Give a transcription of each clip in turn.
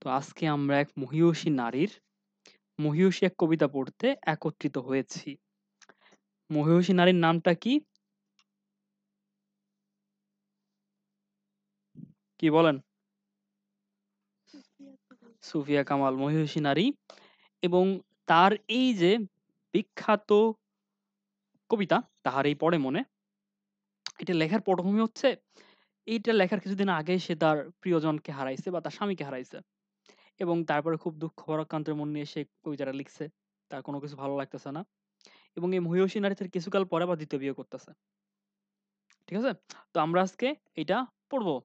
তো আজকে আমরা এক মহীয়সী নারীর মহীয়সী এক কবিতা পড়তে একত্রিত হয়েছি। মহীয়সী নারীর নামটা কি? কি বলেন? সুফিয়া কামাল মহীয়সী নারী, এবং তার এই যে বিখ্যাত কবিতা তাহারই পড়ে মনে, এটা লেখার পটভূমি হচ্ছে, এইটা লেখার কিছুদিন আগে সে তার প্রিয়জনকে হারাইছে বা তার স্বামীকে হারাইছে, এবং তারপরে খুব দুঃখ ভারাক্রান্তের মন নিয়ে সে কবিতাটা লিখছে। তার কোনো কিছু ভালো লাগতেছে না, এবং এই মহীয়সী নারী তার কিছুকাল পরে আবার দ্বিতীয় বিয়ে করতেছে। ঠিক আছে? তো আমরা আজকে এটা পড়বো।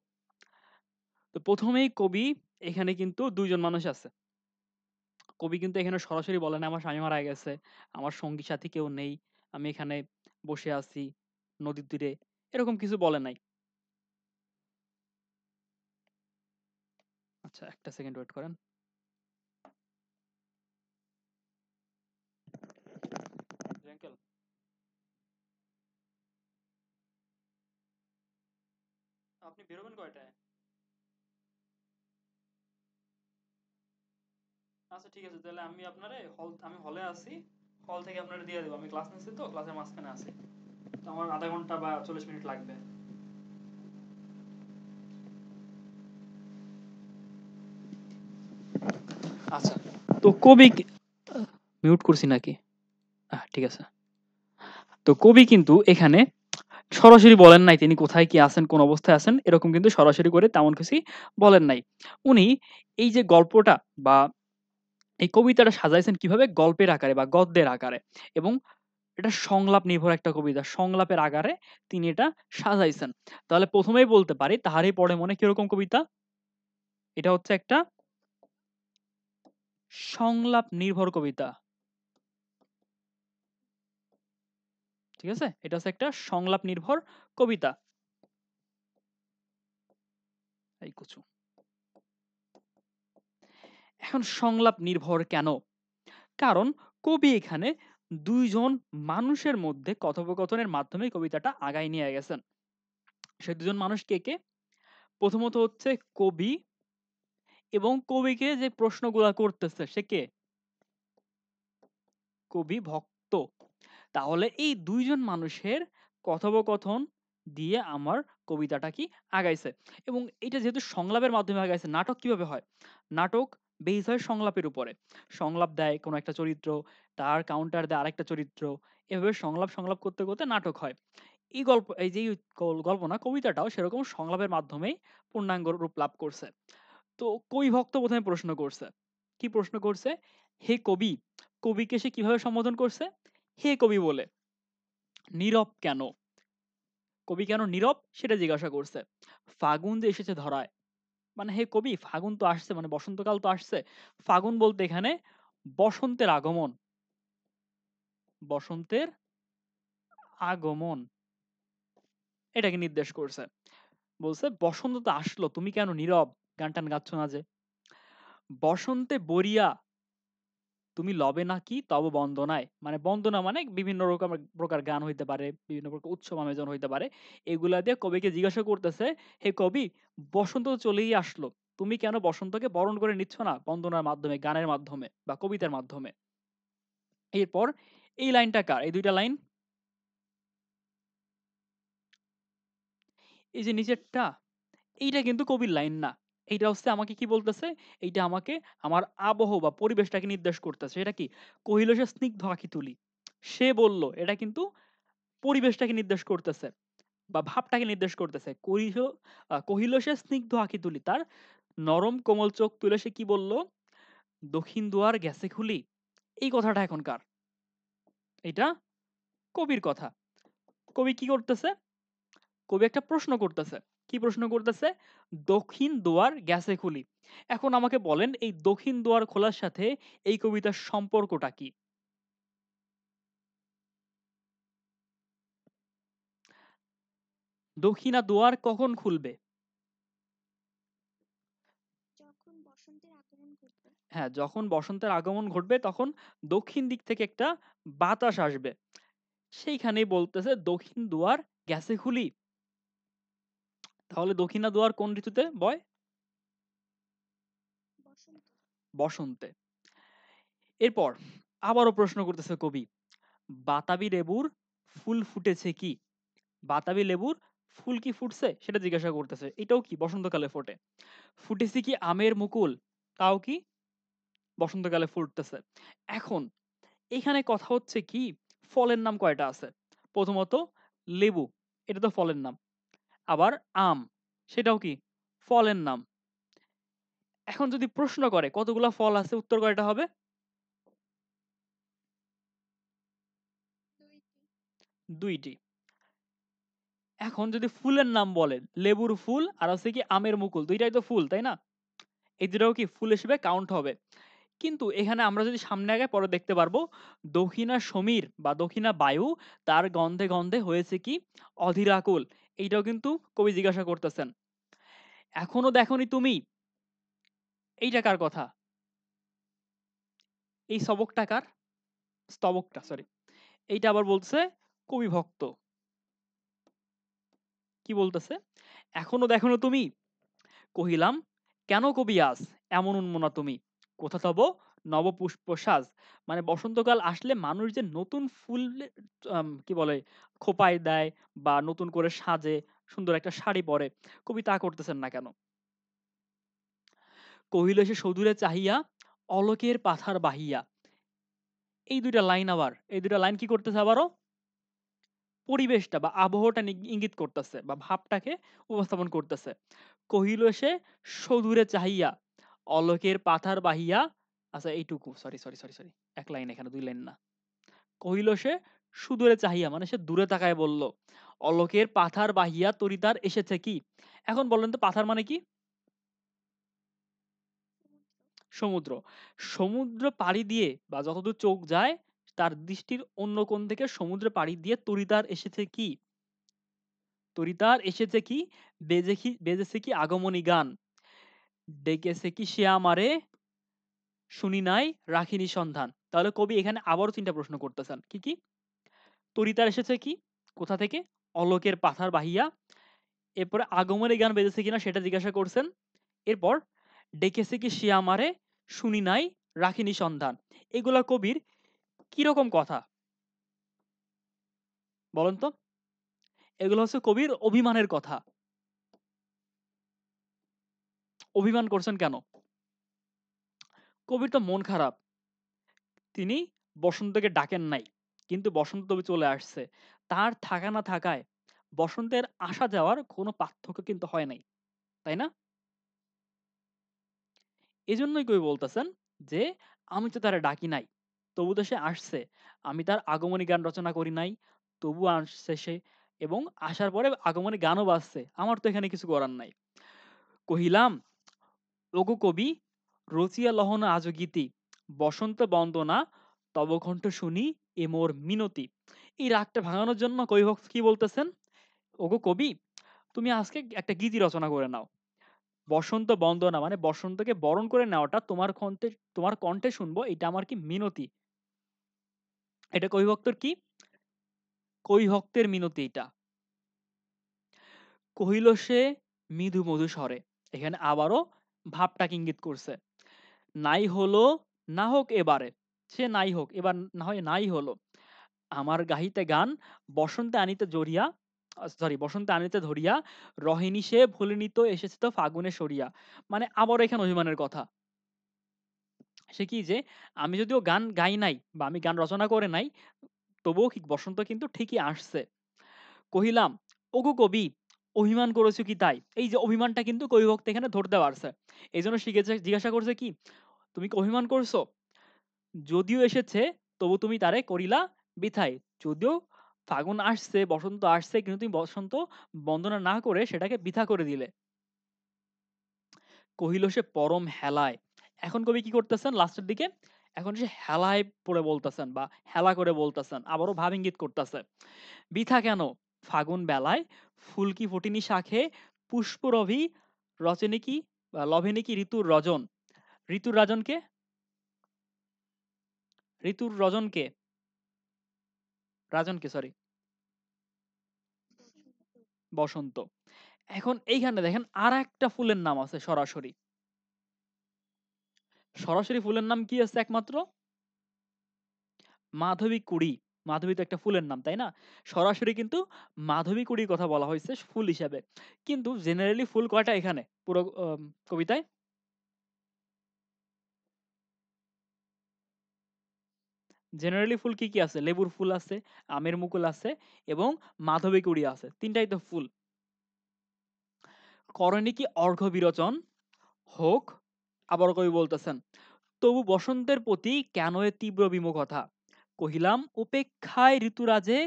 তো প্রথমেই কবি এখানে কিন্তু ২ জন মানুষ আছে। কবি কিন্তু এখানে সরাসরি বলে না আমার স্বামী মারা গেছে, আমার সঙ্গী সাথী কেউ নেই, আমি এখানে বসে আছি নদীর তীরে, এরকম কিছু বলে নাই। আচ্ছা, একটা সেকেন্ড ওয়েট করেন। আঙ্কেল, আপনি বেরোবেন কয়টায়? আচ্ছা ঠিক আছে, তাহলে আমি হলে আছি, হল থেকে আপনারে দিয়ে দেবো। আমি ক্লাস নিচ্ছি, তো ক্লাসের মাঝখানে আছি, তো আমার আধা ঘন্টা বা ৪০ মিনিট লাগবে। আচ্ছা, তো কবি মিউট করছি নাকি? ঠিক আছে। তো কবি কিন্তু এখানে সরাসরি বলেন নাই তিনি কোথায় কি আছেন, কোন অবস্থায় আছেন, এরকম কিন্তু সরাসরি করে তেমন কিছুই বলেন নাই। উনি এই যে গল্পটা বা এই কবিতাটা সাজাইছেন কিভাবে? গল্পের আকারে বা গদ্যের আকারে, এবং এটা সংলাপ নির্ভর একটা কবিতা। সংলাপের আকারে তিনি এটা সাজাইছেন। তাহলে প্রথমেই বলতে পারি তাহারই পড়ে মনে কিরকম কবিতা? এটা হচ্ছে একটা সংলাপ নির্ভর কবিতা। ঠিক আছে? এটা হচ্ছে একটা সংলাপ নির্ভর কবিতা। এই কুচু। এখন সংলাপ নির্ভর কেন? কারণ কবি এখানে ২ জন মানুষের মধ্যে কথোপকথনের মাধ্যমে কবিতাটা আগায় নিয়ে গেছেন। সে ২ জন মানুষ কে, কে? প্রথমত হচ্ছে কবি, এবং কবিকে যে প্রশ্নগুলা করতেছে সে কে? কবি ভক্ত। তাহলে এই ২ জন মানুষের কথোপকথন দিয়ে আমার কবিতাটা কি আগাইছে, এবং এটা যেহেতু সংলাপের মাধ্যমে আগাইছে, নাটক কিভাবে হয়? নাটক বেস হয় সংলাপের উপরে। সংলাপ দেয় কোনো একটা চরিত্র, তার কাউন্টার দেয় আরেকটা চরিত্র। এভাবে সংলাপ, সংলাপ করতে, করতে নাটক হয়। এই যে গল্প না, কবিতাটাও সেরকম সংলাপের মাধ্যমেই পূর্ণাঙ্গ রূপ লাভ করছে। তো কবি ভক্ত ১ম এ প্রশ্ন করছে। কি প্রশ্ন করছে? হে কবি! কবিকে সে কিভাবে সম্বোধন করছে? হে কবি বলে। নীরব কেন? কবি কেন নীরব সেটা জিজ্ঞাসা করছে। ফাগুন যে এসেছে ধরায়, মানে হে কবি, ফাগুন তো আসছে, মানে বসন্তকাল তো আসছে। ফাগুন বলতে এখানে বসন্তের আগমন। বসন্তের আগমন এটাকে নির্দেশ করছে। বলছে বসন্ত তো আসলো, তুমি কেন নীরব? গান-টান গাচ্ছ না যে? বসন্তে বরিয়া তুমি লবে নাকি তব বন্দনায়, মানে বন্দনা মানে বিভিন্ন রকম প্রকার গান হইতে পারে, বিভিন্ন প্রকার উৎসব আয়োজন হইতে পারে। এগুলা দিয়ে কবিকে জিজ্ঞাসা করতেছে, হে কবি, বসন্ত তো চলেই আসলো, তুমি কেন বসন্তকে বরণ করে নিচ্ছ না বন্দনার মাধ্যমে, গানের মাধ্যমে বা কবিতার মাধ্যমে? এরপর এই লাইনটা কার? এই ২ টা লাইন, এই যে নিচেরটা, এইটা কিন্তু কবির লাইন না। এইটা হচ্ছে আমাকে কি বলতেছে? এইটা আমাকে আমার আবহ বা পরিবেশটাকে নির্দেশ করতেছে। এটা কি? কহিল সে স্নিগ্ধ আঁখি তুলি। সে বলল, এটা কিন্তু পরিবেশটাকে নির্দেশ করতেছে বা ভাবটাকে নির্দেশ করতেছে। কহিল সে স্নিগ্ধ আঁখি তুলি। তার নরম কোমল চোখ তুলে সে কি বলল? দখিন দুয়ার গেছে খুলি। এই কথাটা এখন কার? এটা কবির কথা। কবি কি করতেছে? কবি একটা প্রশ্ন করতেছে। কি প্রশ্ন করতেছে? দখিন দুয়ার গেছে খুলি। এখন আমাকে বলেন এই দখিন দুয়ার খোলার সাথে এই কবিতার সম্পর্কটা কি? দখিনা দুয়ার কখন খুলবে? হ্যাঁ, যখন বসন্তের আগমন ঘটবে তখন দক্ষিণ দিক থেকে একটা বাতাস আসবে। সেইখানেই বলতেছে দক্ষিণ দুয়ার গেছে খুলি। তাহলে দক্ষিণা দুয়ার কোন ঋতুতে বয়? বসন্তে। এরপর আবারও প্রশ্ন করতেছে কবি, বাতাবি লেবুর ফুল ফুটেছে কি? বাতাবি লেবুর ফুল কি ফুটছে সেটা জিজ্ঞাসা করতেছে। এটাও কি বসন্তকালে ফোটে। ফুটেছে কি আমের মুকুল? তাও কি বসন্তকালে ফুটতেছে। এখন এখানে কথা হচ্ছে কি, ফলের নাম কয়টা আছে? প্রথমত লেবু, এটা তো ফলের নাম। আবার আম, সেটাও কি ফলের নাম। এখন যদি প্রশ্ন করে কতগুলা ফল আছে, উত্তর কয়টা হবে? 2টি। এখন যদি ফুলের নাম বলেন, লেবুর ফুল আর হচ্ছে কি আমের মুকুল, দুইটাই তো ফুল, তাই না? এই দুটাও কি ফুল হিসেবে কাউন্ট হবে। কিন্তু এখানে আমরা যদি সামনে আগাই পরে দেখতে পারবো, দক্ষিণা সমীর বা দক্ষিণা বায়ু তার গন্ধে গন্ধে হয়েছে কি অধীরাকুল। এইটাও কিন্তু কবি জিজ্ঞাসা করতেছেন। এখনো দেখনি তুমি, এইটা কার কথা? এই স্তবকটা কার? স্তবকটা, সরি। এইটা আবার বলছে কবি ভক্ত। কি বলতেছে? এখনো দেখনো তুমি, কহিলাম কেন কবি আজ এমন উন্মনা তুমি, কোথা তব নবপুষ্প সাজ। মানে বসন্তকাল আসলে মানুষ যে নতুন ফুল কি বলে খোপায় দেয় বা নতুন করে সাজে, সুন্দর একটা শাড়ি পরে, কবি তা করতেছেন না কেন? কহিল সে সদূরে চাহিয়া অলোকের পাথার বাহিয়া। এই দুইটা লাইন আবার, এই দুইটা লাইন কি করতেছে আবারও? পরিবেশটা বা আবহাওয়াটা ইঙ্গিত করতেছে বা ভাবটাকে উপস্থাপন করতেছে। কহিল সে সদূরে চাহিয়া অলোকের পাথার বাহিয়া। আচ্ছা এইটুকু, সরি সরি সরি সরি, এক লাইন এখানে, দুই লাইন না। কহিল সে সুদূরে চাহিয়া মানে সে দূরে তাকায় বলল, অলোকের পাথার বাহিয়া তরিতার এসেছে কি? এখন বলেন তো পাথার মানে কি? সমুদ্র। সমুদ্র পাড়ি দিয়ে বা যতদূর চোখ যায় তার দৃষ্টির অন্য কোণ থেকে সমুদ্র পাড়ি দিয়ে তরিতার এসেছে কি? তরিতার এসেছে কি? বেজেছে কি আগমনী গান, ডেকেছে কি সে আমারে, শুনি নাই রাখিনি সন্ধান। তাহলে কবি এখানে আবারও ৩টা প্রশ্ন করতেছেন। কি কি? তরিতার এসেছে কি? কোথা থেকে? অলোকের পাথার বাহিয়া। এরপরে আগমনী গান বেজেছে কিনা সেটা জিজ্ঞাসা করছেন। এরপর ডেকেছে কি সে আমারে, শুনি নাই রাখিনি সন্ধান। এগুলা কবির কিরকম কথা বলেন তো? এগুলো হচ্ছে কবির অভিমানের কথা। অভিমান করছেন কেন? কবির তো মন খারাপ। তিনি বসন্তকে ডাকেন নাই। কিন্তু বসন্ত তবে চলে আসছে। তার থাকা না থাকায় বসন্তের আসা যাওয়ার কোনো পার্থক্য কিন্তু হয় নাই। তাই না? এজন্যই কবি বলতেছেন যে, "আমি তো তারে ডাকি নাই। তবু তো সে আসছে। আমি তার আগমনী গান রচনা করি নাই। তবু আসছে সে এবং আসার পরে আগমনী গানও বাজছে। আমার তো এখানে কিছু করার নাই।" কহিলাম, ওগো কবি, রচিয়া লহন আজো গীতি, বসন্ত বন্দনা তব কণ্ঠ শুনি এ মোর মিনতি। এই রাগটা ভাঙানোর জন্য কবিভক্ত কি বলতেছেন? ওগো কবি, তুমি আজকে একটা গীতি রচনা করে নাও। বসন্ত বন্দনা মানে বসন্তকে বরণ করে নেওয়াটা তোমার কণ্ঠে শুনবো, এটা আমার কি মিনতি। এটা কবিভক্তর কি? কবিভক্তের মিনতি এটা। কহিল সে মৃদু মধু স্বরে। এখানে আবারও ভাবটাকে ইঙ্গিত করছে। নাই হলো, না হোক এবারে। সে নাই হোক, এবার না হয় নাই হলো। আমার গাহিতে গান বসন্তে আনিতে জড়িয়া, সরি বসন্তে আনিতে ধরিয়া, রহিনী সে ভুলিনি তো এসেছে তো ফাগুনে সরিয়া। মানে আবারও এখানে অভিমানের কথা। সে কি যে, আমি যদিও গান গাই নাই বা আমি গান রচনা করে নাই, তবুও কি বসন্ত কিন্তু ঠিকই আসছে। কহিলাম, ওগো কবি, অভিমান করেছো কি তাই? এই যে অভিমানটা কিন্তু কবিভক্ত এখানে ধরতে পারছে। এইজন্য জিজ্ঞাসা করছে কি, তুমি কি অভিমান করছো? যদিও এসেছে তবু তুমি তারে করিলা বৃথায়। যদিও ফাগুন আসছে, বসন্ত আসছে, কিন্তু তুমি বসন্ত বন্দনা না করে সেটাকে বৃথা করে দিলে। কহিল সে পরম হেলায়। এখন কবি কি করতেছেন লাস্টের দিকে? এখন সে হেলায় পড়ে বলতেছেন বা হেলা করে বলতেছেন। আবারও ভাব ইঙ্গিত করতেছে। বৃথা কেন? ফাগুন বেলায় ফুল কি ফোটেনি শাখে, পুষ্পরভি রচনে কি বা লভেনে কি ঋতুর রজন। ঋতুর রাজনকে, ঋতুর রজনকে, রাজনকে সরি, বসন্ত। এখন এইখানে দেখেন আর একটা ফুলের নাম আছে সরাসরি, সরাসরি ফুলের নাম কি আছে একমাত্র? মাধবীকুড়ি। মাধবী তো একটা ফুলের নাম, তাই না? সরাসরি কিন্তু মাধবীকুড়ির কথা বলা হইছে ফুল হিসাবে। কিন্তু জেনারেলি ফুল কয়টা এখানে পুরো কবিতায়? জেনারেলি ফুল কি, কি আছে? লেবুর ফুল আছে, আমের মুকুল আছে এবং মাধবীকুড়ি আছে। ৩ টাই তো ফুল। করণে কি অর্ঘ্য বিরোচন হোক, আবারও কবি বলতেছেন, তবু বসন্তের প্রতি কেন এ তীব্র বিমুখতা? কহিলাম উপেক্ষায় ঋতুরাজে,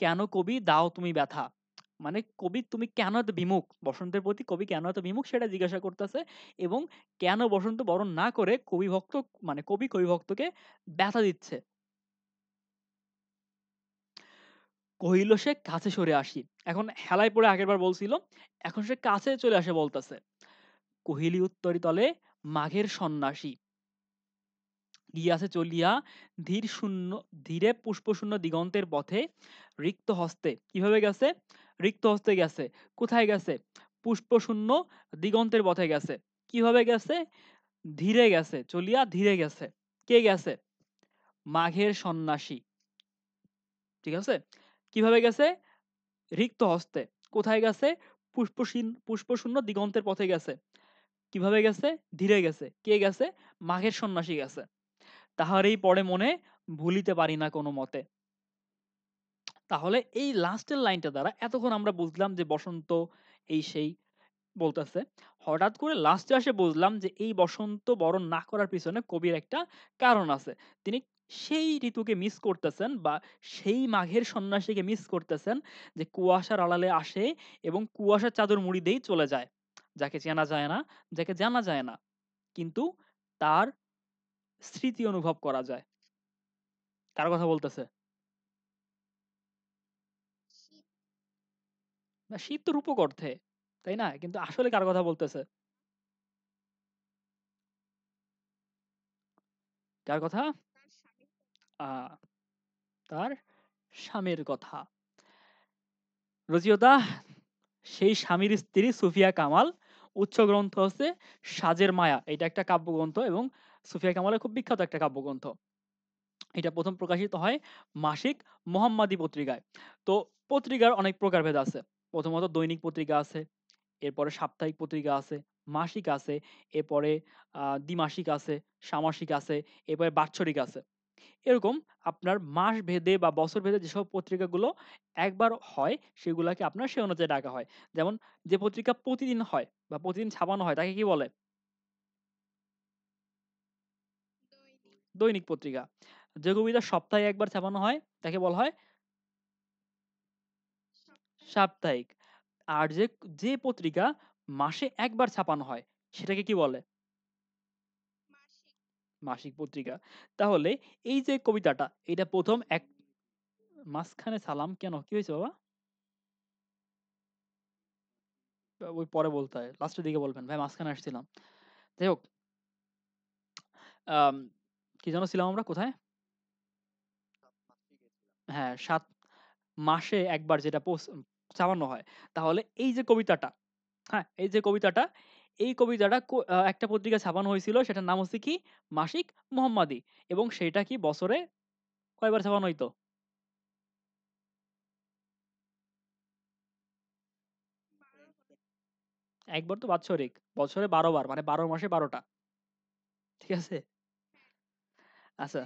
কেন কবি দাও তুমি ব্যথা? মানে কবি তুমি কেন এত বিমুখ? বসন্তের প্রতি কবি কেন এত বিমুখ সেটা জিজ্ঞাসা করতেছে এবং কেন বসন্ত বরণ না করে কবি ভক্ত মানে কবি কবি ভক্তকে ব্যথা দিচ্ছে। কহিল সে কাছে সরে আসি। এখন হেলায় পড়ে আগেরবার বলছিল, এখন সে কাছে চলে আসে বলতেছে। কহিলি উত্তরি তলে মাঘের সন্ন্যাসী গিয়াছে চলিয়া ধীর শূন্য ধীরে পুষ্পশূন্য দিগন্তের পথে রিক্ত হস্তে। কিভাবে গেছে? রিক্ত হস্তে গেছে। কোথায় গেছে? পুষ্পশূন্য দিগন্তের পথে গেছে। কিভাবে গেছে? ধীরে গেছে, চলিয়া ধীরে গেছে। কে গেছে? মাঘের সন্ন্যাসী। ঠিক আছে? কিভাবে গেছে? রিক্ত হস্তে। কোথায় গেছে? পুষ্পশূন্য দিগন্তের পথে গেছে। কিভাবে গেছে? ধীরে গেছে। কে গেছে? মাঘের সন্ন্যাসী গেছে। তাহারই পরে মনে ভুলিতে পারি না কোনো মতে। তাহলে এই লাস্টের লাইনটা দ্বারা এতক্ষণ আমরা বুঝলাম যে বসন্ত এই সেই বলতেছে। হঠাৎ করে লাস্টে এসে বুঝলাম যে এই বসন্ত বরণ না করার পিছনে কবির একটা কারণ আছে। তিনি সেই ঋতুকে মিস করতেছেন বা সেই মাঘের সন্ন্যাসীকে মিস করতেছেন যে কুয়াশার আড়ালে আসে এবং কুয়াশার চাদর মুড়ি দিয়েই চলে যায়। যাকে চেনা যায় না, যাকে জানা যায় না। কিন্তু তার স্মৃতি অনুভব করা যায়। কার কথা বলতেছে? না, শীত তো রূপক অর্থে, তাই না? কিন্তু আসলে কার কথা বলতেছে? কার কথা? আ তার স্বামীর কথা। রচিয়তা সেই স্বামীর স্ত্রী সুফিয়া কামাল। উৎস গ্রন্থ হচ্ছে 'সাজের মায়া'। এটা একটা কাব্যগ্রন্থ এবং সুফিয়া কামালের খুব বিখ্যাত একটা কাব্যগ্রন্থ। এটা ১ম প্রকাশিত হয় মাসিক মোহাম্মদী পত্রিকায়। তো পত্রিকার অনেক প্রকারভেদ আছে। প্রথমত দৈনিক পত্রিকা আছে, এরপরে সাপ্তাহিক পত্রিকা আছে, মাসিক আছে, এরপরে দ্বিমাসিক আছে, সামাসিক আছে, এরপরে বাৎসরিক আছে। এরকম আপনার মাস ভেদে বা বছর ভেদে যেসব পত্রিকাগুলো একবার হয় সেগুলাকে আপনার সে অনুযায়ী ডাকা হয়। যেমন যে পত্রিকা প্রতিদিন হয় বা প্রতিদিন ছাপানো হয় তাকে কি বলে? দৈনিক পত্রিকা। যে কবিতা সপ্তাহে একবার ছাপানো হয় তাকে বলা হয় সাপ্তাহিক। আর যে পত্রিকা মাসে একবার ছাপানো হয় সেটাকে কি বলে? মাসিক পত্রিকা। তাহলে এই যে কবিতাটা এটা ১ম এক মাঝখানে সালাম কেন? কি হয়েছে বাবা? ওই পরে বলতে হয়। লাস্টের দিকে বলবেন। ভাই মাঝখানে আসছিলাম। যাই হোক, আম কি যেন ছিলাম আমরা? কোথায়? হ্যাঁ, ৭ মাসে একবার যেটা ছাপানো হয়। তাহলে এই যে কবিতাটা, হ্যাঁ? এই যে কবিতাটা, এই কবিতাটা একটা পত্রিকায় ছাপানো হয়েছিল সেটার নাম হচ্ছে কি? মাসিক মোহাম্মদী এবং সেটা কি বছরে কয়বার ছাপানো হইতো? একবার তো বাৎসরিক। বছরে ১২ বার মানে ১২ মাসে ১২ টা। ঠিক আছে? আচ্ছা,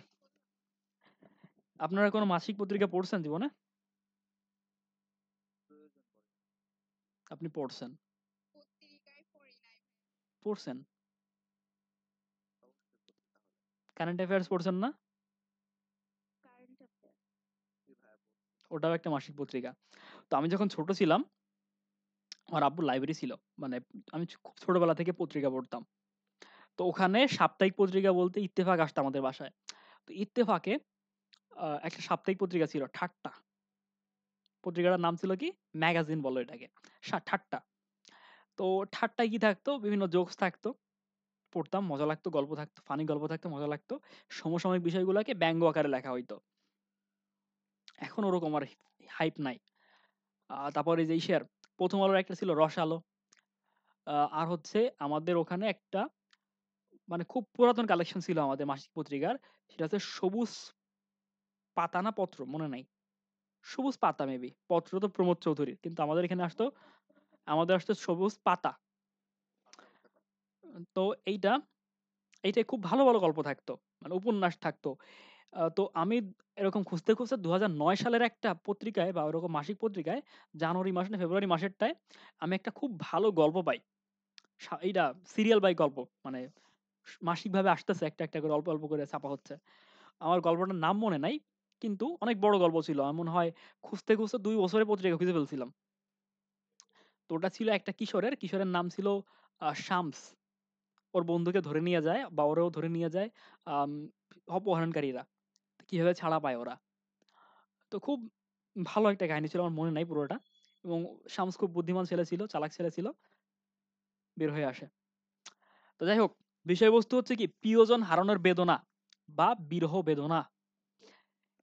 আপনারা কোন মাসিক পত্রিকা পড়ছেন জীবনে? আপনি পড়ছেন। পড়ছেন। কারেন্ট অ্যাফেয়ার্স পড়ছেন না? ওটাও একটা মাসিক পত্রিকা। তো আমি যখন ছোট ছিলাম, আমার আব্বুর লাইব্রেরি ছিল। মানে আমি খুব ছোটবেলা থেকে পত্রিকা পড়তাম। তো ওখানে সাপ্তাহিক পত্রিকা বলতে ইত্তেফাক আসতো আমাদের বাসায়। তো ইত্তেফাকে একটা সাপ্তাহিক পত্রিকা ছিল 'ঠাট্টা'। পত্রিকাটার নাম ছিল কি? ম্যাগাজিন বলে এটাকে। 'ঠাট্টা'। তো ঠাট্টায় কি থাকতো? বিভিন্ন জোকস থাকতো। পড়তাম, মজা লাগতো, গল্প থাকতো, ফানি গল্প থাকতো, মজা লাগতো। সমসাময়িক বিষয়গুলাকে ব্যঙ্গ আকারে লেখা হইতো। এখন ওরকম আর হাইপ নাই। তারপরে যে ইসের 'প্রথম আলোর' একটা ছিল 'রসালো'। আর হচ্ছে আমাদের ওখানে একটা মানে খুব পুরাতন কালেকশন ছিল আমাদের মাসিক পত্রিকার। সেটা হচ্ছে সবুজ পাতা না পত্র মনে নাই। সবুজ পাতা মেবি। পত্র তো প্রমোদ চৌধুরীর। কিন্তু আমাদের আসতো সবুজ পাতা। তো এইটা এইটায় খুব ভালো, ভালো গল্প থাকতো। মানে উপন্যাস থাকতো। তো আমি এরকম খুঁজতে, খুঁজতে ২০০৯ সালের একটা পত্রিকায় বা ওরকম মাসিক পত্রিকায় জানুয়ারি মাস না ফেব্রুয়ারি মাসেরটায় আমি একটা খুব ভালো গল্প পাই। এইটা সিরিয়াল বাই গল্প। মানে মাসিকভাবে আসতেছে একটা, একটা করে অল্প, অল্প করে ছাপা হচ্ছে। আমার গল্পটার নাম মনে নাই। কিন্তু অনেক বড় গল্প ছিল। আমার মনে হয় খুঁজতে, খুঁজতে ২ বছরে পত্রিকা খুঁজে ফেলছিলাম। তো ওটা ছিল একটা কিশোরের, কিশোরের নাম ছিল শামস। ওর বন্ধুকে ধরে নিয়ে যায় বা ওরেও ধরে নিয়ে যায় আম অপহরণকারীরা। কিভাবে ছাড়া পায় ওরা। তো খুব ভালো একটা কাহিনী ছিল। আমার মনে নাই পুরোটা। এবং শামস খুব বুদ্ধিমান ছেলে ছিল, চালাক ছেলে ছিল। বের হয়ে আসে। তো যাই হোক, বিষয়বস্তু হচ্ছে কি প্রিয়জন হারানোর বেদনা বা বিরহ বেদনা।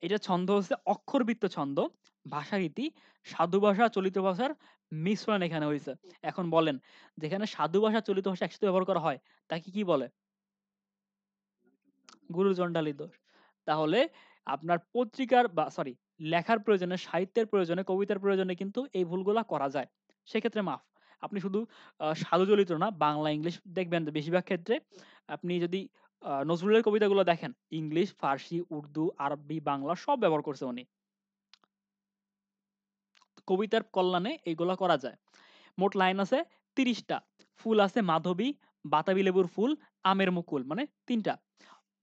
এটা ছন্দ হচ্ছে অক্ষরবৃত্ত ছন্দ, ভাষারীতি, সাধু ভাষা, চলিত ভাষার মিশ্রণ এখানে হইছে। এখন বলেন, যেখানে সাধু ভাষা, চলিত ভাষা একসাথে ব্যবহার করা হয়, তাকে কি বলে? গুরুচণ্ডালী দোষ। তাহলে আপনার পত্রিকার বা সরি লেখার প্রয়োজনে, সাহিত্যের প্রয়োজনে, কবিতার প্রয়োজনে কিন্তু এই ভুলগুলা করা যায়। সেক্ষেত্রে মাফ। আপনি শুধু সাধু চরিত্র না, বাংলা, ইংলিশ দেখবেন যে বেশিরভাগ ক্ষেত্রে আপনি যদি নজরুলের কবিতাগুলো দেখেন, ইংলিশ, ফার্সি, উর্দু, আরবি, বাংলা সব ব্যবহার করছে উনি। কবিতার কল্যাণে এইগুলা করা যায়। মোট লাইন আছে ৩০ টা। ফুল আছে মাধবী, বাতাবি লেবুর ফুল, আমের মুকুল মানে ৩ টা।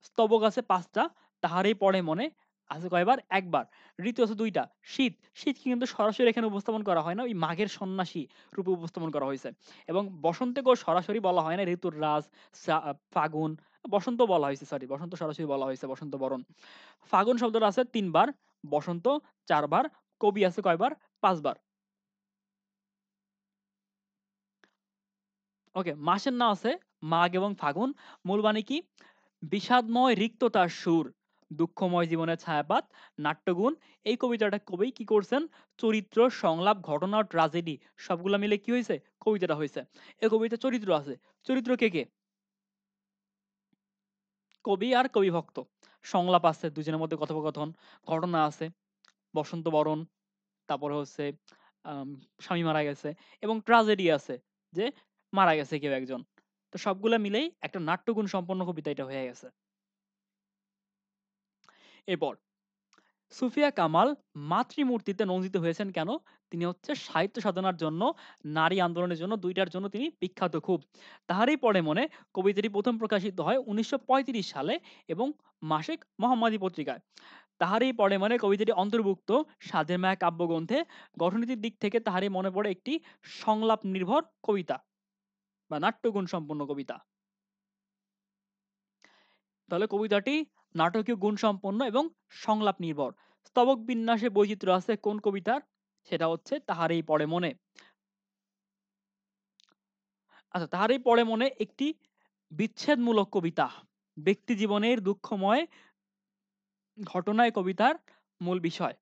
স্তবক আছে ৫ টা, তাহারই পড়ে মনে আছে কয়বার? একবার। ঋতু আছে ২ টা। শীত, শীতকে কিন্তু সরাসরি এখানে উপস্থাপন করা হয় না। ওই মাঘের সন্ন্যাসী রূপে উপস্থাপন করা হইছে। এবং বসন্তকেও সরাসরি বলা হয় না। ঋতুর রাজ, ফাগুন, বসন্ত বলা হইছে সরি, বসন্ত সরাসরি বলা হইছে বসন্ত বরণ। ফাগুন শব্দটা আছে ৩ বার, বসন্ত ৪ বার, কবি আছে কয়বার? ৫ বার। ওকে, মাসের নাম আছে মাঘ এবং ফাগুন। মূল বাণী কি? বিষাদময় রিক্ততার সুর, দুঃখময় জীবনের ছায়াপাত, নাট্যগুণ। এই কবিতাটা কবি কি করছেন? চরিত্র, সংলাপ, ঘটনা, ট্রাজেডি সবগুলা মিলে কি হয়েছে? কবিতাটা হয়েছে। এই কবিতার চরিত্র আছে। চরিত্র কে কে? কবি আর কবিভক্ত। সংলাপ আছে, দুজনের মধ্যে কথোপকথন। ঘটনা আছে, বসন্ত বরণ, তারপরে হচ্ছে আম স্বামী মারা গেছে এবং ট্রাজেডি আছে যে মারা গেছে কেউ একজন। তো সবগুলা মিলেই একটা নাট্যগুণ সম্পন্ন কবিতা এটা হয়ে গেছে। এরপর সুফিয়া কামাল মাতৃমূর্তিতে নন্দিত হয়েছেন কেন? তিনি হচ্ছে সাহিত্য সাধনার জন্য, নারী আন্দোলনের জন্য ২ টার জন্য তিনি বিখ্যাত খুব। তাহারই পরে মনে কবিতাটি ১ম প্রকাশিত হয় ১৯৩৫ সালে এবং মাসিক মোহাম্মদী পত্রিকায়। তাহারই পরে মনে কবিতাটি অন্তর্ভুক্ত সাধের মায়া কাব্যগ্রন্থে। গঠননীতির দিক থেকে তাহারই মনে পড়ে একটি সংলাপ নির্ভর কবিতা বা নাট্যগুণ সম্পন্ন কবিতা। তাহলে কবিতাটি নাটকীয় গুণসম্পন্ন এবং সংলাপ নির্ভর। স্তবক বিন্যাসে বৈচিত্র্য আছে কোন কবিতার? সেটা হচ্ছে তাহারই পড়ে মনে। আচ্ছা, তাহারই পড়ে মনে একটি বিচ্ছেদমূলক কবিতা। ব্যক্তি জীবনের দুঃখময় ঘটনায় কবিতার মূল বিষয়।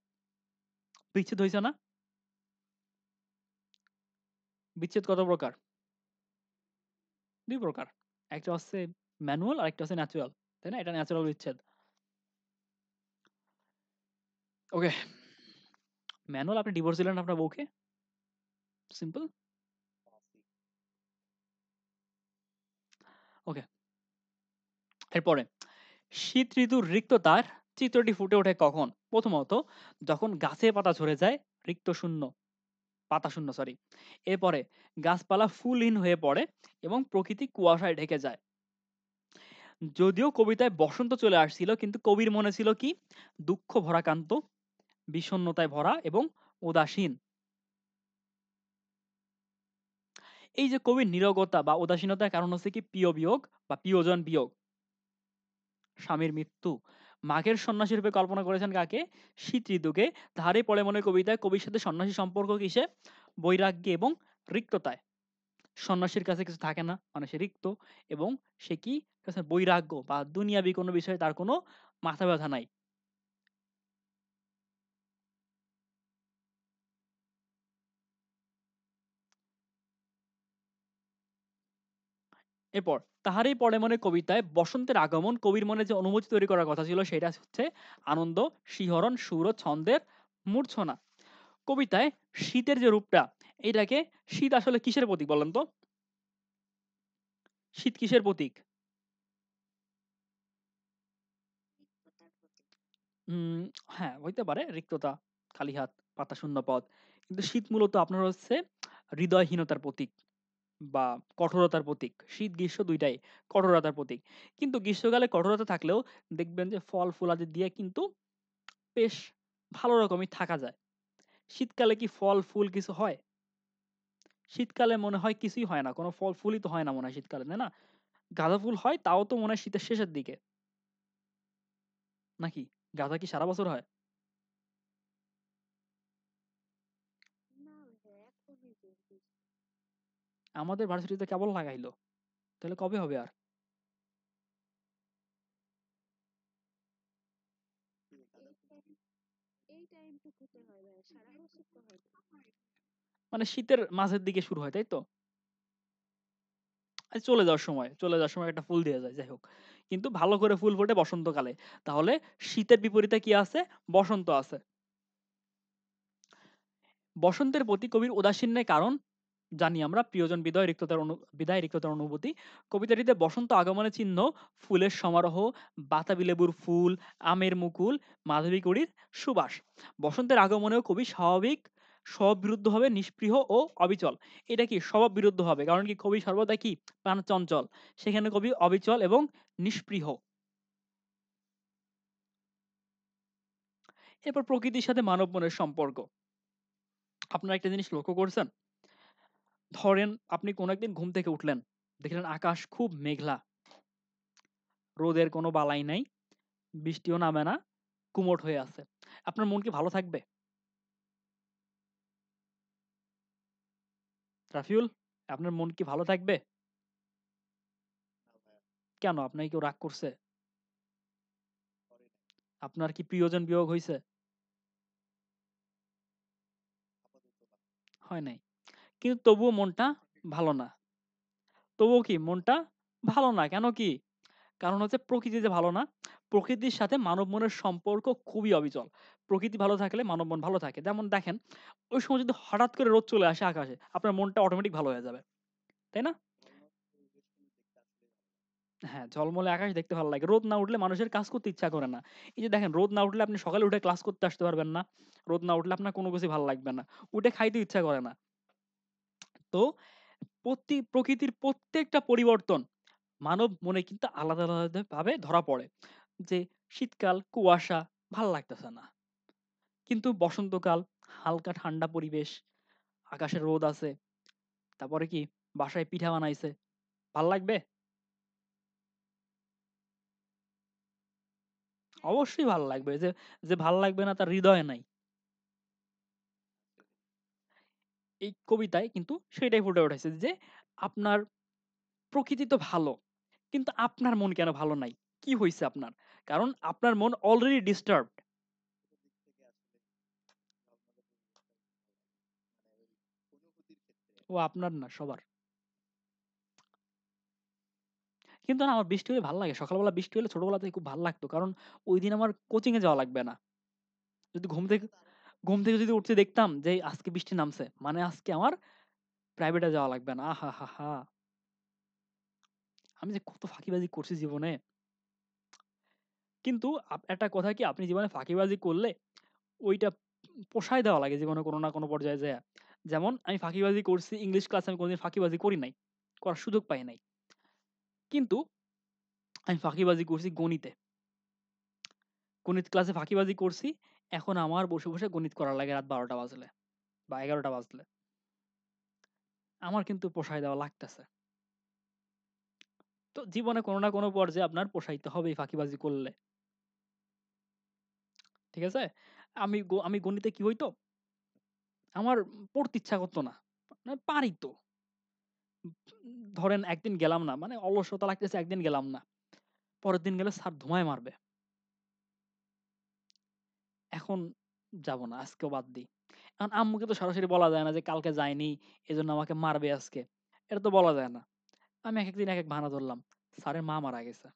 বিচ্ছেদ হইছে না? বিচ্ছেদ কত প্রকার? ২ প্রকার। একটা হচ্ছে ম্যানুয়াল আরেকটা হচ্ছে ন্যাচুরাল। তাই না? এটা ন্যাচুরাল বিচ্ছেদ। ওকে। ম্যানুয়াল আপনি ডিভোর্স দিলেন আপনার বউকে। সিম্পল। ওকে। এরপরে শীত ঋতুর রিক্ততার চিত্রটি ফুটে ওঠে কখন? প্রথমত যখন গাছে পাতা ঝরে যায়, রিক্ত শূন্য, পাতা শূন্য সরি। এরপরে গাছপালা ফুলহীন হয়ে পড়ে এবং প্রকৃতি কুয়াশায় ঢেকে যায়। যদিও কবিতায় বসন্ত চলে আসছিল কিন্তু কবির মনে ছিল কি? দুঃখ ভরাকান্ত, বিষণ্ণতায় ভরা এবং উদাসীন। এই যে কবির নীরবতা বা উদাসীনতার কারণ হচ্ছে কি প্রিয় বিয়োগ বা প্রিয়জন বিয়োগ, স্বামীর মৃত্যু। মাঘের সন্ন্যাসী রূপে কল্পনা করেছেন কাকে? শীত ঋতুকে। তাহারই পরে মনে কবিতায় কবির সাথে সন্ন্যাসী সম্পর্ক কিসে? বৈরাগ্যে এবং রিক্ততায়। সন্ন্যাসীর কাছে কিছু থাকে না, মানে সে রিক্ত এবং সে কি বৈরাগ্য বা দুনিয়াবি কোনো বিষয়ে তার কোনো মাথা ব্যথা নাই। এরপর তাহারই পরে মনে কবিতায় বসন্তের আগমন কবির মনে যে অনুভূতি তৈরি করার কথা ছিল সেটা হচ্ছে আনন্দ, শিহরণ, সুর ও ছন্দের মূর্ছনা। কবিতায় শীতের যে রূপটা, এটাকে শীত আসলে কিসের প্রতীক বলেন তো? শীত কিসের প্রতীক? উম হ্যাঁ, হইতে পারে রিক্ততা, খালি হাত, পাতা শূন্য পদ। কিন্তু শীত মূলত আপনার হচ্ছে হৃদয়হীনতার প্রতীক বা কঠোরতার প্রতীক। শীত, গ্রীষ্ম ২ টাই কঠোরতার প্রতীক। কিন্তু গ্রীষ্মকালে কঠোরতা থাকলেও দেখবেন যে ফল ফুলাদি দিয়ে কিন্তু বেশ ভালো রকমই থাকা যায়। শীতকালে কি ফল ফুল কিছু হয়? শীতকালে মনে হয় কিছুই হয় না। কোনো ফল ফুলই তো হয় না মনে হয় শীতকালে, তাই না? গাঁদা ফুল হয় তাও তো মনে হয় শীতের শেষের দিকে। নাকি? গাঁদা কি সারা বছর হয়? আমাদের ভার্সিটিতে কেবল লাগাইলো। তাহলে কবে হবে আর? মানে শীতের মাঝের দিকে শুরু হয়, তাই তো? চলে যাওয়ার সময় একটা ফুল দিয়ে যায়, যাই হোক। কিন্তু ভালো করে ফুল ফোটে বসন্তকালে। তাহলে শীতের বিপরীতে কি আছে? বসন্ত আছে। বসন্তের প্রতি কবির উদাসীন্যের কারণ জানি আমরা প্রিয়জন বিদায় রিক্ততার অনুভূতি। কবিতাটিতে বসন্ত আগমনের চিহ্ন ফুলের সমারোহ, বাতাবি লেবুর ফুল, আমের মুকুল, মাধবী কুড়ির সুবাস। বসন্তের আগমনেও কবি স্বাভাবিক স্ববিরুদ্ধ হবে নিষ্পৃহ ও অবিচল। এটা কি স্বভাব বিরুদ্ধ হবে? কারণ কি কবি সর্বদা কি প্রাণচঞ্চল। সেখানে কবি অবিচল এবং নিষ্পৃহ। এরপর প্রকৃতির সাথে মানব মনের সম্পর্ক। আপনারা একটা জিনিস লক্ষ্য করছেন? ধরেন আপনি কোনো একদিন ঘুম থেকে উঠলেন। দেখলেন আকাশ খুব মেঘলা। রোদের কোনো বালাই নাই, বৃষ্টিও নামে না, গুমোট হয়ে আছে। আপনার মন কি ভালো থাকবে? রাফিউল, আপনার মন কি ভালো থাকবে? কেন? আপনাকে কেউ রাগ করছে? আপনার কি প্রিয়জন বিয়োগ হইছে? হয় নাই। কিন্তু তবুও মনটা ভালো না। তবুও কি মনটা ভালো না। কেন কি? কারণ হচ্ছে প্রকৃতি যে ভালো না, প্রকৃতির সাথে মানব মনের সম্পর্ক খুবই অবিচল। প্রকৃতি ভালো থাকলে মানব মন ভালো থাকে। যেমন দেখেন, ওই সময় যদি হঠাৎ করে রোদ চলে আসে আকাশে, আপনার মনটা অটোমেটিক ভালো হয়ে যাবে। তাই না? হ্যাঁ, ঝলমলে আকাশ দেখতে ভালো লাগে। রোদ না উঠলে মানুষের কাজ করতে ইচ্ছা করে না। এই যে দেখেন রোদ না উঠলে আপনি সকালে উঠে ক্লাস করতে আসতে পারবেন না। রোদ না উঠলে আপনার কোনো কিছুই ভাল লাগবে না। উঠে খাইতেও ইচ্ছা করে না। তো প্রকৃতির প্রত্যেকটা পরিবর্তন মানব মনে কিন্তু আলাদা, আলাদা ভাবে ধরা পড়ে। যে শীতকাল, কুয়াশা ভাল লাগতেছে না। কিন্তু বসন্তকাল হালকা ঠান্ডা পরিবেশ, আকাশে রোদ আছে। তারপরে কি বাসায় পিঠা বানাইছে। ভাল লাগবে? অবশ্যই ভাল লাগবে। যে ভাল লাগবে না তার হৃদয়ে নাই। এই কবিতায় কিন্তু সেটাই ফুটে উঠেছে যে আপনার প্রকৃতি তো ভালো। কিন্তু আপনার মন কেন ভালো নাই? কি হইছে আপনার? কারণ আপনার মন অলরেডি ডিস্টার্বড। ও আপনার না সবার। কিন্তু না আমার বৃষ্টি হলে ভাল লাগে। সকালবেলা বৃষ্টি হলে ছোটবেলা থেকে খুব ভাল লাগতো। কারণ ঐদিন আমার কোচিং এ যাওয়া লাগবে না। যদি ঘুম থেকে যদি উঠতে দেখতাম যে আজকে বৃষ্টি নামছে। মানে আজকে আমার প্রাইভেটে যাওয়া লাগবে না। আহাহাহা! আমি যে কত ফাঁকিবাজি করছি জীবনে। কিন্তু একটা কথা কি আপনি জীবনে ফাঁকিবাজি করলে ওইটা পোষায় দেওয়া লাগে জীবনে কোনো না কোনো পর্যায়ে যেয়ে। যেমন আমি ফাঁকিবাজি করছি ইংলিশ ক্লাসে আমি কোনদিন ফাঁকিবাজি করি নাই। করার সুযোগ পাই নাই। কিন্তু আমি ফাঁকিবাজি করছি গণিতে। গণিত ক্লাসে ফাঁকিবাজি করছি। এখন আমার বসে, বসে গণিত করা লাগে রাত ১২টা বাজলে বা ১১টা বাজলে। আমার কিন্তু পোষায় দেওয়া লাগতেছে। তো জীবনে কোনো না কোনো পর্যায়ে আপনার পোষাইতে হবেই ফাঁকিবাজি করলে। ঠিক আছে? আমি গণিতে কি হইতো? আমার পড়তে ইচ্ছা করত না। পারি তো। ধরেন একদিন গেলাম না। মানে অলসতা লাগতেছে একদিন গেলাম না। পরের দিন গেলে স্যার ধুমায় মারবে। এখন যাব না। আজকেও বাদ দেই। এখন আম্মুকে তো সরাসরি বলা যায় না যে কালকে যাইনি, এজন্য আমাকে মারবে আজকে। এটা তো বলা যায় না। আমি একেক দিন একেক বাহানা ধরলাম। স্যারের মা মারা গেছে।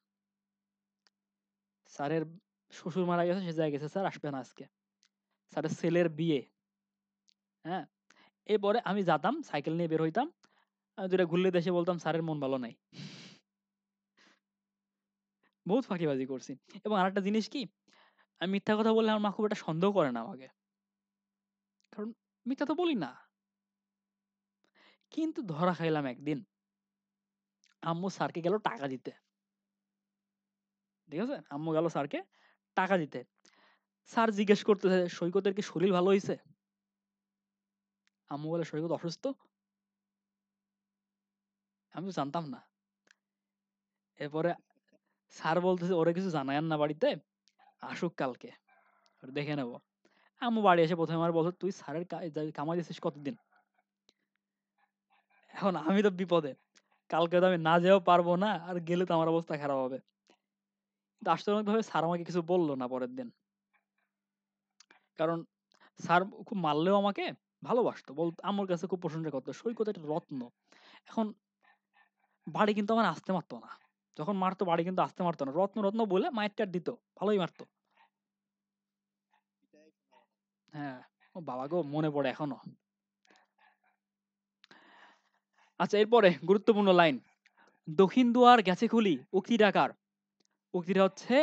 স্যারের শ্বশুর মারা গেছে, সে জায়গায় গেছে স্যার আসবে না আজকে। স্যারের ছেলের বিয়ে, হ্যাঁ? এরপরে আমি যেতাম, সাইকেল নিয়ে বের হইতাম। ২ টা ঘুরলে দেশে বলতাম স্যারের মন ভালো নাই। বহুত ফাঁকিবাজি করছি। এবং আরেকটা জিনিস কি, আমি মিথ্যা কথা বললে আমার মা খুব একটা সন্দেহ করে না আমাকে। কারণ মিথ্যা তো বলি না। কিন্তু ধরা খাইলাম একদিন। আম্মু স্যারকে গেল টাকা দিতে। ঠিক আছে? আম্মু গেল স্যারকে টাকা দিতে। স্যার জিজ্ঞেস করতেছে, "সৈকতের কি শরীর ভালো হইছে?" আম্মু বলে, "সৈকত অসুস্থ?" আমি তো জানতাম না। এরপরে স্যার বলতেছে, "ওরে কিছু জানায়েন না বাড়িতে। আসুক কালকে। ওরে দেখে নেব।" আম্মু বাড়ি এসে ১ম আমার বলছে, "তুই স্যারের কামাই দিছিস কতদিন?" এখন আমি তো বিপদে। কালকে তো আমি না যেয়েও পারবো না। আর গেলে তো আমার অবস্থা খারাপ হবে। কিন্তু আশ্চর্যজনকভাবে স্যার আমাকে কিছু বলল না পরের দিন। কারণ স্যার খুব মারলেও আমাকে ভালোবাসতো। আম্মুর কাছে খুব প্রশংসা করতো। সৈকত একটা রত্ন। এখন বাড়ি কিন্তু আমার আস্তে মারতো না। যখন মারতো বাড়ি কিন্তু আস্তে মারতো না। রত্ন, রত্ন বলে মাইর-টাইর দিত। ভালোই মারতো। হ্যাঁ, ও বাবা গো মনে পড়ে এখনো। আচ্ছা এরপরে গুরুত্বপূর্ণ লাইন। দখিন দুয়ার গেছে খুলি উক্তিটা কার? উক্তিটা হচ্ছে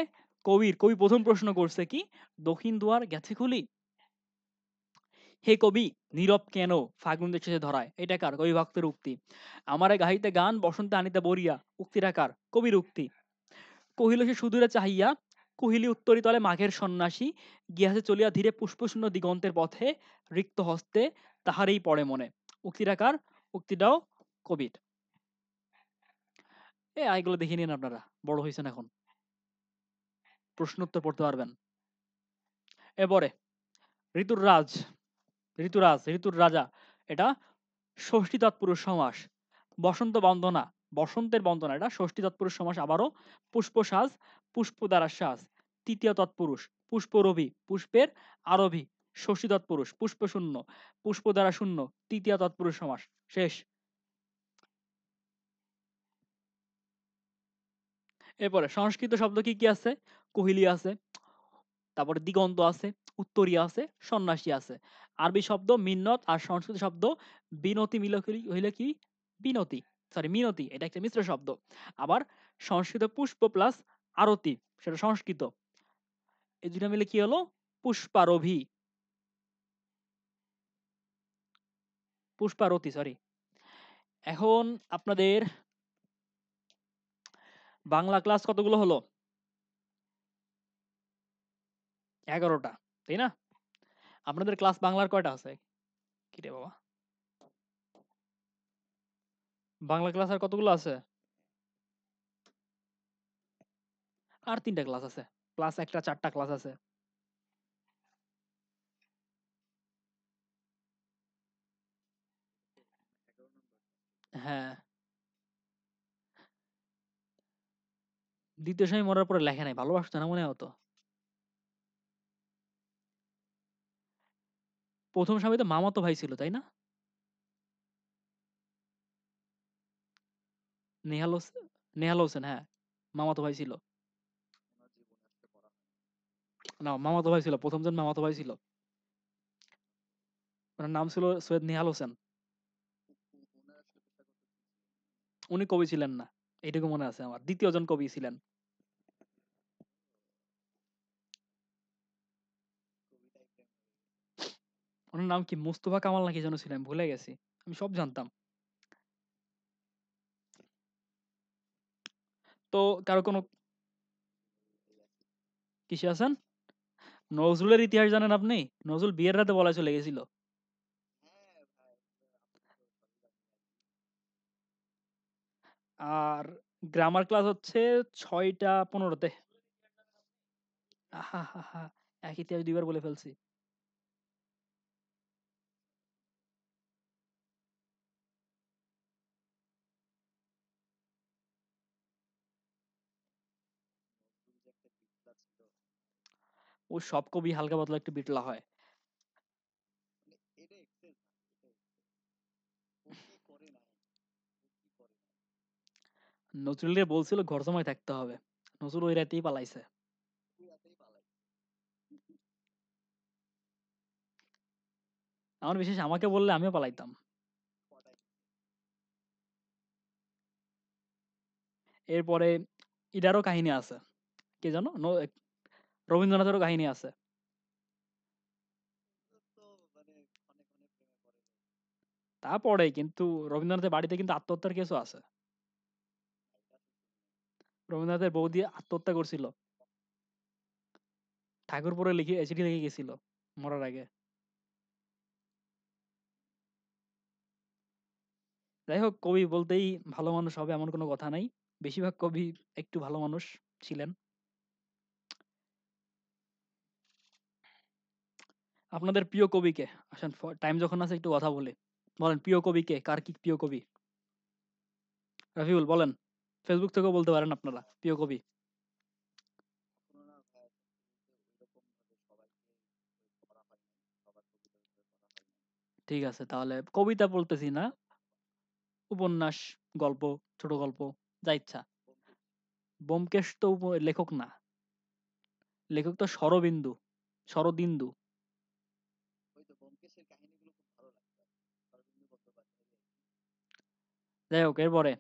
কবির। কবি ১ম প্রশ্ন করছে কি? দখিন দুয়ার গেছে খুলি? হে কবি নীরব কেন ফাগুন দেশেছে ধরায়? এটা কার? কবি ভক্তের উক্তি। আমারে গাহিতে গান বসন্তে আনিতে বরিয়া। উক্তিটা কার? কবির উক্তি। কহিল সে সুদূরে চাহিয়া কহিলি উত্তরি তলে মাঘের সন্ন্যাসী গিয়াছে চলিয়া ধীরে পুষ্পশূন্য দিগন্তের পথে রিক্ত হস্তে তাহারই পড়ে মনে। উক্তিটা কার? উক্তিটাও কবির। এগুলো দেখে নিন আপনারা। বড় হইছেন এখন। প্রশ্ন উত্তর পড়তে পারবেন। এরপরে ঋতুর রাজ, ঋতুর রাজা। এটা ষষ্ঠী তৎপুরুষ সমাস। বসন্ত বন্দনা, বসন্তের বন্দনা এটা ষষ্ঠী তৎপুরুষ সমাস আবারও। পুষ্পসাজ, পুষ্প দ্বারা সাজ। তৃতীয় তৎপুরুষ, পুষ্পরবি, পুষ্পের আরবি। ষষ্ঠী তৎপুরুষ, পুষ্পশূন্য, পুষ্প দ্বারা শূন্য। তৃতীয় তৎপুরুষ সমাস। শেষ। এরপরে সংস্কৃত শব্দ কি, কি আছে? কোহিলী আছে, তারপরে দিগন্ত আছে, উত্তরীয় আছে, সন্ন্যাসী আছে। আরবি শব্দ মিন্নত আর সংস্কৃত শব্দ বিনতি মিল হইলে কি? বিনতি, সরি মিনতি, এটা একটা মিশ্র শব্দ। আবার সংস্কৃত পুষ্প প্লাস আরতি, সেটা সংস্কৃত। এই দুইটা মিলে কি হলো? পুষ্পারভি, পুষ্পারতি, সরি। এখন আপনাদের বাংলা ক্লাস কতগুলো হলো? 11টা, তাই না? আপনাদের ক্লাস বাংলার কয়টা আছে? কি রে বাবা, বাংলা ক্লাস আর কতগুলো আছে? আর 3টা ক্লাস আছে, প্লাস একটা 4টা ক্লাস আছে। হ্যাঁ, দ্বিতীয় স্বামী মরার পরে লেখে নাই, ভালোবাসতো না মনে হতো। প্রথম স্বামী তো মামাতো ভাই ছিল, তাই না? নেহাল হোসেন, নেহাল হোসেন, হ্যাঁ, মামাতো ভাই ছিল। না, মামাতো ভাই ছিল, প্রথম জন মামাতো ভাই ছিল। ওনার নাম ছিল সৈয়দ নেহাল হোসেন। উনি কবি ছিলেন না, এইটুকু মনে আছে আমার। দ্বিতীয় জন কবি ছিলেন। ওনার নাম কি মুস্তফা কামাল নাকি যেন ছিলেন, ভুলে গেছি। আমি সব জানতাম। তো কারো কোনো কিসে আছেন? নজরুলের ইতিহাস জানেন আপনি? নজরুল বিয়ের রাতে বলা চলে গেছিল। আর গ্রামার ক্লাস হচ্ছে 6টা 15 তে। আহা হা হা, এক ইতিহাস 2বার বলে ফেলছি। ও সব কবি হালকা পাতলা একটু বিটলা হয়। নজরুলরে বলছিল ঘর জামাই থাকতে হবে। নজরুল ওই রাতেই পালাইছে। আমার বিশেষ আমাকে বললে আমিও পালাইতাম। এরপরে ইডারও কাহিনী আছে। কে জানো? রবীন্দ্রনাথেরও কাহিনী আছে। তারপরে কিন্তু রবীন্দ্রনাথের বাড়িতে কিন্তু আত্মহত্যার কেসও আছে। রবীন্দ্রনাথের বৌদি আত্মহত্যা করছিল। ঠাকুরপুরে লিখে চিঠি লিখে গেছিল মরার আগে। যাই হোক, কবি বলতেই ভালো মানুষ হবে এমন কোনো কথা নাই। বেশিরভাগ কবি একটু ভালো মানুষ ছিলেন। আপনাদের প্রিয় কবি কে? আসেন, টাইম যখন আছে একটু কথা বলি। বলেন প্রিয় কবি কে? কার কি প্রিয় কবি? রাফিউল বলেন। ফেসবুক থেকেও বলতে পারেন আপনারা প্রিয় কবি। ঠিক আছে, তাহলে কবিতা বলতেছি না, উপন্যাস, গল্প, ছোট গল্প, যা ইচ্ছা। ব্যোমকেশ তো লেখক না। লেখক তো শরবিন্দু, শরদিন্দু। যাই হোক, এরপরে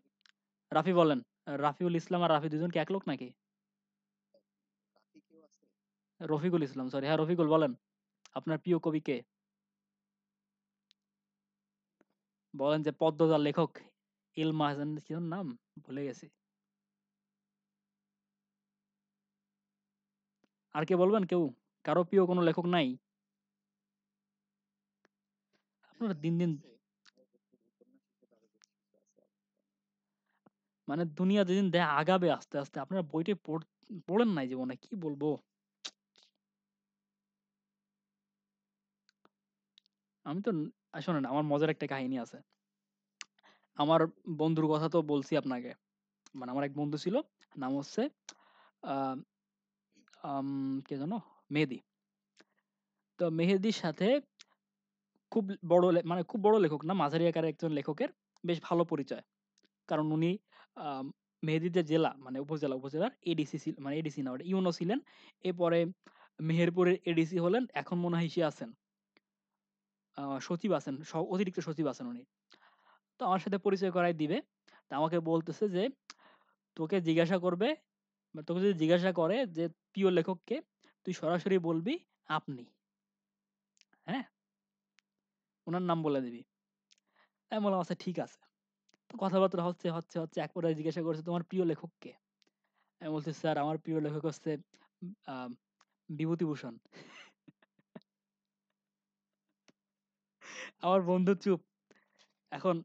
রাফি বলেন। রাফিউল ইসলাম আর রাফি দুজন কি এক লোক নাকি? রফিকুল ইসলাম, সরি, হ্যাঁ রফিকুল বলেন। আপনার প্রিয় কবি কে? বলেন যে পদ্মজার লেখক ইলমা হাসান, কি ওর নাম, ভুলে গেছি। আর কে বলবেন কেউ? কারো প্রিয় কোনো লেখক নাই? আপনারা দিন দিন মানে দুনিয়া যেদিন দেয় আগাবে আস্তে আস্তে, আপনারা বইটি পড়েন নাই জীবনে, কি বলবো। আমি তো শোনেন, আমার মজার একটা কাহিনী আছে। আমার বন্ধুর কথা তো বলছি আপনাকে। মানে আমার এক বন্ধু ছিল, নাম হচ্ছে আহ কে জানো, মেহেদি। তো মেহেদির সাথে খুব বড় মানে খুব বড় লেখক না, মাঝারি আকারের একজন লেখকের বেশ ভালো পরিচয়। কারণ উনি আম মেহেদির যে জেলা মানে উপজেলার এডিসি মানে এডিসি না, ওটা ইউনো ছিলেন। এরপরে মেহেরপুরের এডিসি হলেন। এখন মনে হয় ইসে আছেন, সচিব আছেন, অতিরিক্ত সচিব আছেন উনি। তো আমার সাথে পরিচয় করায় দিবে। তা আমাকে বলতেছে যে তোকে জিজ্ঞাসা করবে, বা তোকে যদি জিজ্ঞাসা করে যে প্রিয় লেখককে, তুই সরাসরি বলবি আপনি, হ্যাঁ, উনার নাম বলে দিবি। আমি বললাম আচ্ছা ঠিক আছে। তো কথাবার্তা হচ্ছে হচ্ছে হচ্ছে এক পর্যায়ে জিজ্ঞাসা করছে তোমার প্রিয় লেখক কে? আমি বলছি স্যার আমার প্রিয় লেখক হচ্ছে আহ, বিভূতিভূষণ। আমার বন্ধু চুপ। এখন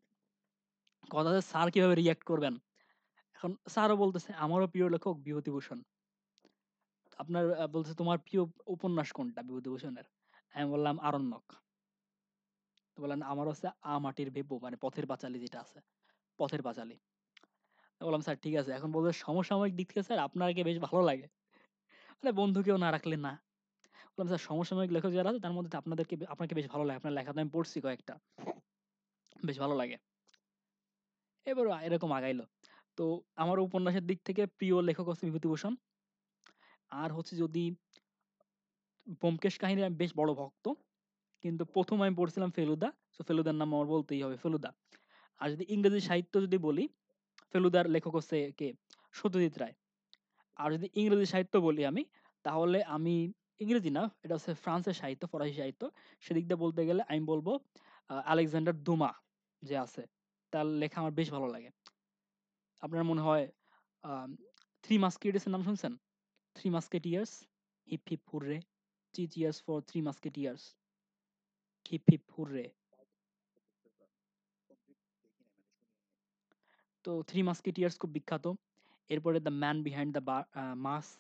কথা হচ্ছে স্যার কিভাবে রিয়াক্ট করবেন। এখন স্যারও বলতেছে আমারও প্রিয় লেখক বিভূতিভূষণ। আপনার বলছে তোমার প্রিয় উপন্যাস কোনটা বিভূতিভূষণের? আমি বললাম আরণ্যক। তো বললেন আমার হচ্ছে মাটির ভেপু, মানে পথের পাঁচালী যেটা আছে, পথের পাঁচালী। তো বললাম স্যার ঠিক আছে। এখন বলছে সমসাময়িক দিক থেকে স্যার আপনাকে বেশ ভালো লাগে। মানে বন্ধুকেও না রাখলে না। বললাম স্যার সমসাময়িক লেখক যারা আছে তার মধ্যে তো আপনাকে বেশ ভালো লাগে, আপনার লেখা তো আমি পড়ছি কয়েকটা, বেশ ভালো লাগে। এবার এরকম আগাইলো। তো আমার উপন্যাসের দিক থেকে প্রিয় লেখক হচ্ছে বিভূতিভূষণ। আর হচ্ছে যদি ব্যোমকেশ কাহিনীর আমি বেশ বড় ভক্ত, কিন্তু প্রথম আমি পড়ছিলাম ফেলুদা। তো ফেলুদার নাম আমার বলতেই হবে, ফেলুদা। আর যদি ইংরেজি সাহিত্য যদি বলি, ফেলুদার লেখক হচ্ছে কে? সত্যজিৎ রায়। আর যদি ইংরেজি সাহিত্য বলি আমি, তাহলে আমি ইংরেজি না, এটা হচ্ছে ফ্রান্সের সাহিত্য, ফরাসি সাহিত্য। সেদিক দিয়ে বলতে গেলে আমি বলবো আলেকজান্ডার দুমা যে আছে, তার লেখা আমার বেশ ভালো লাগে। আপনার মনে হয় থ্রি মাস্কেটিয়ার্স এর নাম শুনছেন? Three musketeers, hip hip hurray, three cheers for three musketeers, hip hip hurray. তো থ্রি মাস্কেটিয়ার্স খুব বিখ্যাত। এরপরে the man behind the mask,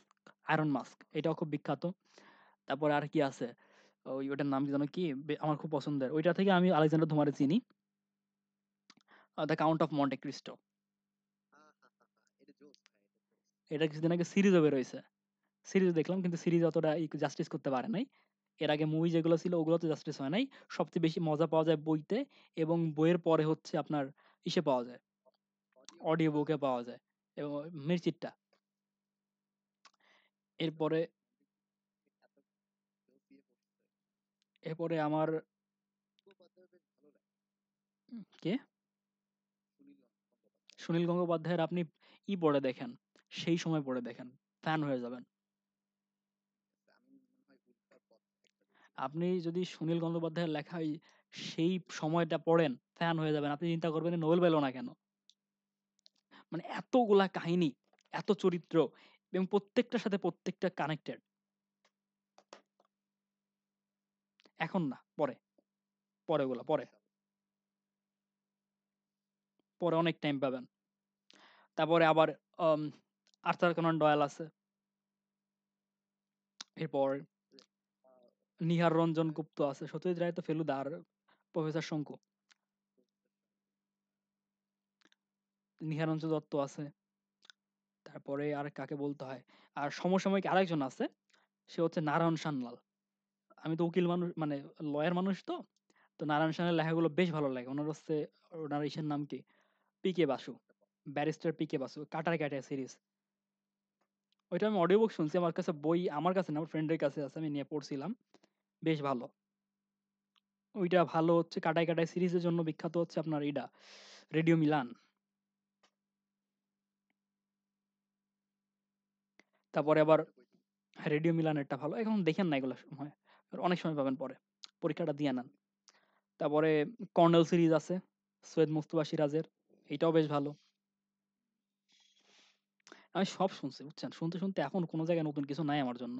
iron mask, এটাও খুব বিখ্যাত। তারপরে আর কি আছে, ওইটার নাম কি যেন কি, আমার খুব পছন্দের, ওইটা থেকে আমি আলেকজান্ডার ধুমারে চিনি। The count of Monte Christo, এটা কিছুদিন আগে সিরিজও বের হয়েছে। সিরিজ দেখলাম, কিন্তু সিরিজ অতটা জাস্টিস করতে পারে নাই। এর আগে মুভি যেগুলো ছিল ওগুলোতে জাস্টিস হয় নাই। সবচেয়ে বেশি মজা পাওয়া যায় বইতে, এবং বইয়ের পরে হচ্ছে আপনার ইসে পাওয়া যায়, অডিও বুকে পাওয়া যায়। এবং মির্চিরটা। এরপরে এরপরে আমার কে? সুনীল গঙ্গোপাধ্যায়ের আপনি পড়ে দেখেন। সেই সময় পড়ে দেখেন। ফ্যান হয়ে যাবেন। আপনি যদি সুনীল গঙ্গোপাধ্যায়ের লেখা সেই সময়টা পড়েন, ফ্যান হয়ে যাবেন। আপনি চিন্তা করবেন যে নোবেল পেল না কেন? মানে এতগুলা কাহিনী, এত চরিত্র এবং প্রত্যেকটার সাথে প্রত্যেকটা কানেক্টেড। এখন না, পরে। পরে ওগুলা পরে। পরে অনেক টাইম পাবেন। তারপরে আবার আম আর্থার কোনান ডয়েল আছে। এরপর নিহার রঞ্জন গুপ্ত আছে। সত্যজিৎ রায় তো ফেলুদা আর প্রফেসর শঙ্কু। নিহারঞ্জন দত্ত আছে। তারপরে আর কাকে বলতে হয়? আর সমসাময়িক আরেকজন আছে। সে হচ্ছে নারায়ণ সান্যাল। আমি তো উকিল মানুষ মানে লয়ার মানুষ তো। তো নারায়ণ সান্যালের লেখাগুলো বেশ ভালো লাগে। ওনার ইসের নাম কি? P K. Basu. Barrister P K. Basu. কাটার ক্যাটে সিরিজ। ওইটা আমি অডিও বুক শুনছি। আমার কাছে বই আমার কাছে না, আমার ফ্রেন্ডের কাছে আছে। আমি নিয়ে পড়ছিলাম। বেশ ভালো। ওইটা ভালো হচ্ছে কাটায় কাটায় সিরিজের জন্য বিখ্যাত হচ্ছে আপনার রেডিও মিলান। তারপরে আবার রেডিও মিলানেরটা ভালো। এখন দেখেন না এগুলো সময়। অনেক সময় পাবেন পরে। পরীক্ষাটা দিয়ে নেন। তারপরে কর্নেল সিরিজ আছে। সৈয়দ মুজতবা সিরাজের। এটাও বেশ ভালো। আমি সব শুনছি বুঝছেন। শুনতে, শুনতে এখন কোন জায়গায় নতুন কিছু নাই আমার জন্য।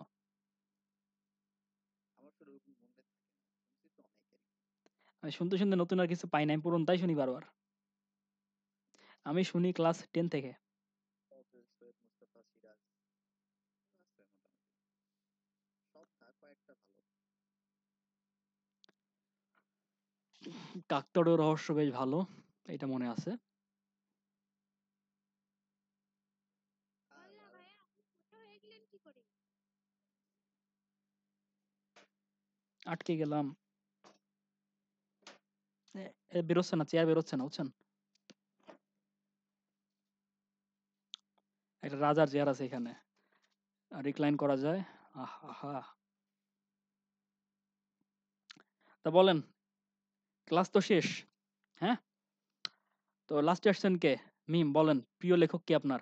আমি শুনতে, শুনতে নতুন আর কিছু পাই নাই। আমি পুরনোটাই শুনি বারবার। আমি শুনি ক্লাস 10 থেকে। কাকতাড়ুয়া রহস্য বেশ ভালো। এটা মনে আছে। আটকে গেলাম। বেরোচ্ছে না, চেয়ার বেরোচ্ছে না বুঝছেন। একটা রাজার চেয়ার আছে এখানে। রিক্লাইন করা যায়। আহা! তা বলেন, ক্লাস তো শেষ। হ্যাঁ? তো লাস্টে আসছেন কে? মিম বলেন, প্রিয় লেখক কে আপনার?